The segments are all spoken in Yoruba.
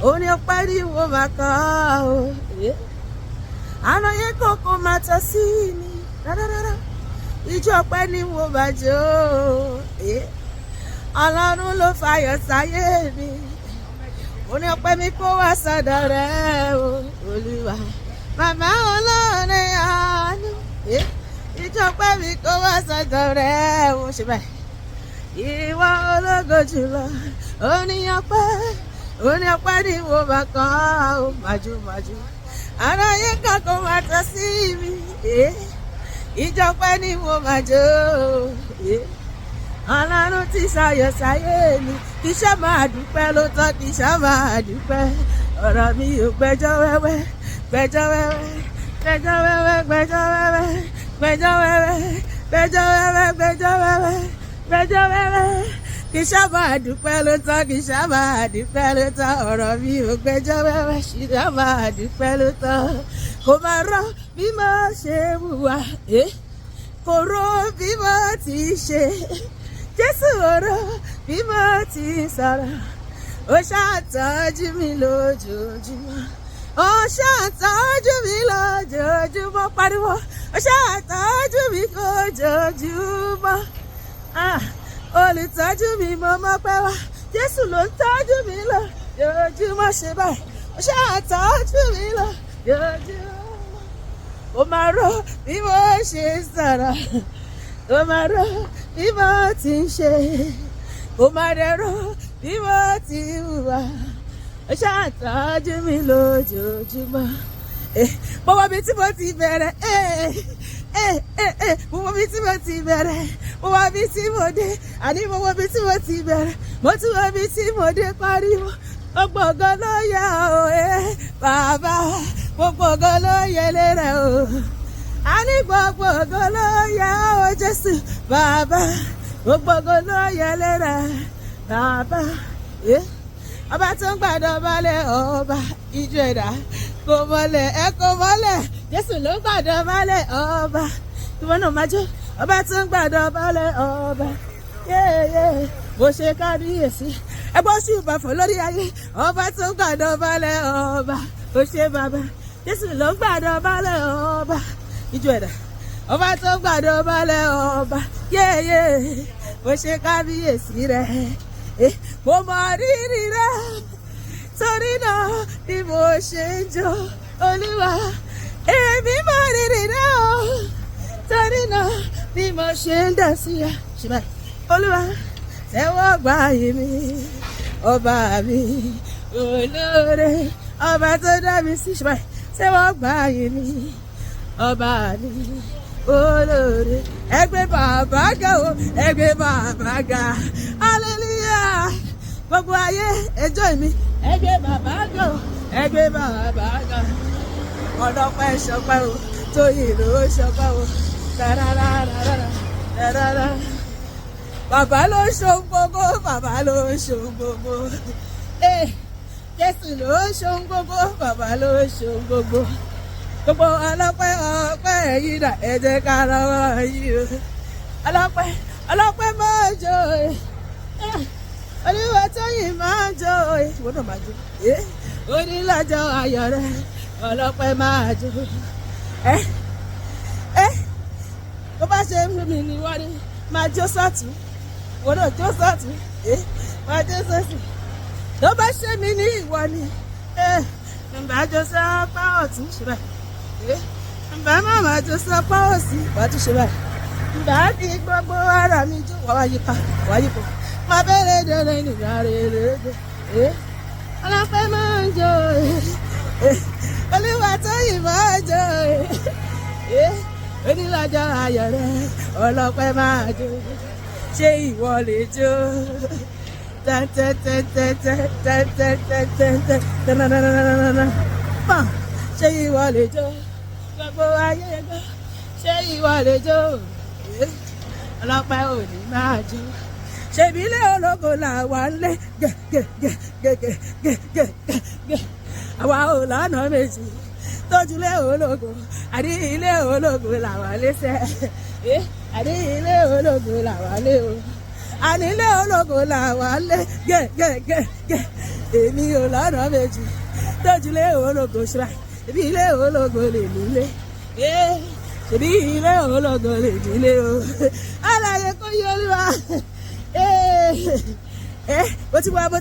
Orin ọpẹ́ ni mo máa kọ o. Àlàyé kòkó máa tọ́ sí mi. Rárá. Ijó ọpẹ́ ni mo máa jó o. Ọlọ́run ló fayọ̀ sáyé mi. Orin ọpẹ́ mi kó wá sọ́dọ̀ rẹ̀ o. Olúwa. Màmá olóore àánú. Ijó ọpẹ́ mi kó wá sọ́dọ̀ rẹ̀ o. Ṣé báyìí? Ìwọ ológo jùlọ. Orin ọpẹ́ ni mo máa kọ o. Màjú. Àlàyé kòkó máa tọ́ sí mi. Ijó ọpẹ́ ni mo máa jó o. Ọlọ́run ti ṣayọ̀ sáyé mi. Kì í ṣe máa dúpẹ́ ló tọ́, kì í ṣe máa dúpẹ́. Ọ̀rọ̀ mi ò gbẹ́jọ́ wẹ́wẹ́. Kì í ṣe máa dúpẹ́ ló tọ́, kì í ṣe máa dúpẹ́ ló tọ́. Ọ̀rọ̀ mi ò gbẹ́jọ́ wẹ́wẹ́. Kì í ṣe máa dúpẹ́ ló tọ́. Kò máa rọ bí mo ṣe wùwà. Kò rọ bí mo ti ṣe. Jésù ọ̀rọ̀ bí mo ti sọ̀rọ̀. Ó ṣàtọ́jú mi lójoojúmọ́. Ó ṣàtọ́jú mi lójoojúmọ́. Pariwo. Ó ṣàtọ́jú mi lójoojúmọ́. Olùtọ́jú mi mo mọ̀ pé wá. Jésù ló ń tọ́jú mi lójoojúmọ́. Ṣe báyìí. Ó ṣàtọ́jú mi lójoojúmọ́. Ó máa rọ bí mo ṣe sọ̀rọ̀. Ó máa rọ bí mo ti ń ṣe. Ó máa dẹ̀rọ bí mo ti hùwà. Ó ṣàtọ́jú mi lójoojúmọ́. Mo mọ ibi tí mo ti bẹ̀rẹ̀. Mo mọ ibi tí mo ti bẹ̀rẹ̀. Mo mọ ibi tí mo dé. Àní mo mọ ibi tí mo ti bẹ̀rẹ̀. Mo tún mọ ibi tí mo dé. Pariwo. Gbogbo ògo ló yẹ o. Bàbá. Gbogbo ògo ló yẹ lérè o. Àní gbogbo ògo ló yẹ o Jésù. Bàbá. Gbogbo ògo ló yẹ lérè. Bàbá. Ọba tó ń gbàdọ̀ balẹ̀ ọba. Ijó ẹ̀dá kò mọ́lẹ̀ ẹ kò mọ́lẹ̀. Jésù ló ń gbàdọ̀ balẹ̀ ọba. Ìwọ náà máa jó. Ọba tó ń gbàdọ̀ balẹ̀ ọba. Bó ṣe kábíyèsí. Ẹgbọ́n sí ìbàfọ̀ lórí ayé. Ọba tó ń gbàdọ̀ balẹ̀ ọba. Ó ṣe bàbá. Jésù ló ń gbàdọ̀ balẹ̀ ọba. Ijó ẹ̀dá. Ọba tó ń gbàdọ̀ balẹ̀ ọba. Bó ṣe kábíyèsí rẹ̀. Mo mọ rírì rẹ̀. Torí náà ni mo ṣe ń jó. Olúwa. Èmi mọ rírì rẹ̀ o. Torí náà ni mo ṣe ń dá sí ẹ. Ṣé báyìí? Olúwa. Tẹ́wọ́ gbà yìí mi. Ọba mi. Olóore. Ọba tó dá mi sí. Ṣé báyìí? Tẹ́wọ́ gbà yìí mi. Ọba mi. Olóore. Ẹgbẹ́ bàbá ga o. Ẹgbẹ́ bàbá ga. Hallelujah. Gbogbo ayé ẹjọ́ mi. Ẹgbẹ́ bàbá ga o. Ẹgbẹ́ bàbá ga. Ọlọ́pẹ́ ṣọpẹ́ o. Tóyìn ló ṣọpẹ́ o. Rárá. Bàbá ló ṣohun gbogbo. Bàbá ló ṣohun gbogbo. Jésù ló ṣohun gbogbo. Bàbá ló ṣohun gbogbo. Gbogbo ọlọ́pẹ́ ọpẹ́ yìí dà ẹ jẹ́ ká lọ́wọ́ yìí o. Ọlọ́pẹ́ máa jó e. Olúwa Tóyìn máa jó e. Ìwọ náà máa jó. Onílọ́jọ́ ayọ̀ rẹ̀ ọlọ́pẹ́ máa jó. Bó bá ṣe ń mi ní wọ́n ní máa jó sọ́tún. Ìwọ náà jó sọ́tún. Máa jó sọ́tún. Tó bá ṣe mí ní ìwọ ni. Ǹbá jó sọ́pá ọ̀tún ṣe báyìí. Ǹbá màmá jó sọ́pá òsì wàá tún ṣe báyìí. Ǹbá kí gbogbo ara mi jó wàá yípa. Máa bẹ̀rẹ̀ dẹ̀rẹ̀ nígbà rẹ̀. Ọlọ́pẹ́ máa ń jó. Olúwa Tóyìn máa jó. Onílọ́jọ́ ayọ̀ rẹ̀ ọlọ́pẹ́ máa jó. Ṣé ìwọ lè jó? Ṣé ìwọ lè jó? Gbogbo ayé gbọ́. Ṣé ìwọ lè jó? Ọlọ́pẹ́ ò ní máa jó. Ṣèbí ilé ológo làwa ń lé. Àwa ò lọ́nà méjì. Tójúlé ológo. Àdí ilé ológo làwa lé sẹ́. Àdí ilé ológo làwa lé o. Àní ilé ológo làwa lé. èmi ò lọ́nà méjì tójúlé ológo ṣra ṣebí ilé ológo lè nílé ṣebí ilé ológo lè nílé o alààyè kò yí Olúwa bó ti wá mi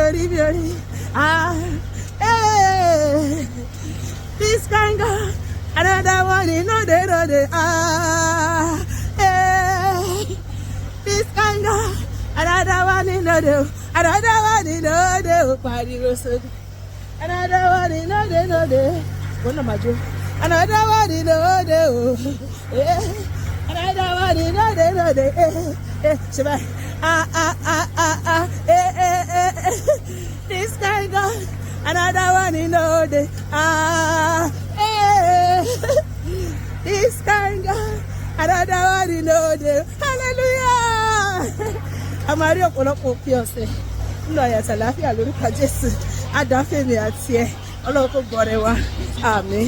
ò rí this kind God another one in no dey this kind God another one in no dey pariwo sókè another one in no dey wọ́n náà máa jó another one in no dey another one in no dey ṣe báyìí this kind God another one in no dey this kind God another one in no dey hallelujah a máa rí ọ̀pọ̀lọpọ̀ òpin ọ̀sẹ̀ nínú àyàtọ̀ àlàáfíà lórúkọ Jésù adáfẹ́mi àti ẹ̀ Ọlọ́run kò gbọ́ rẹ wá àmín.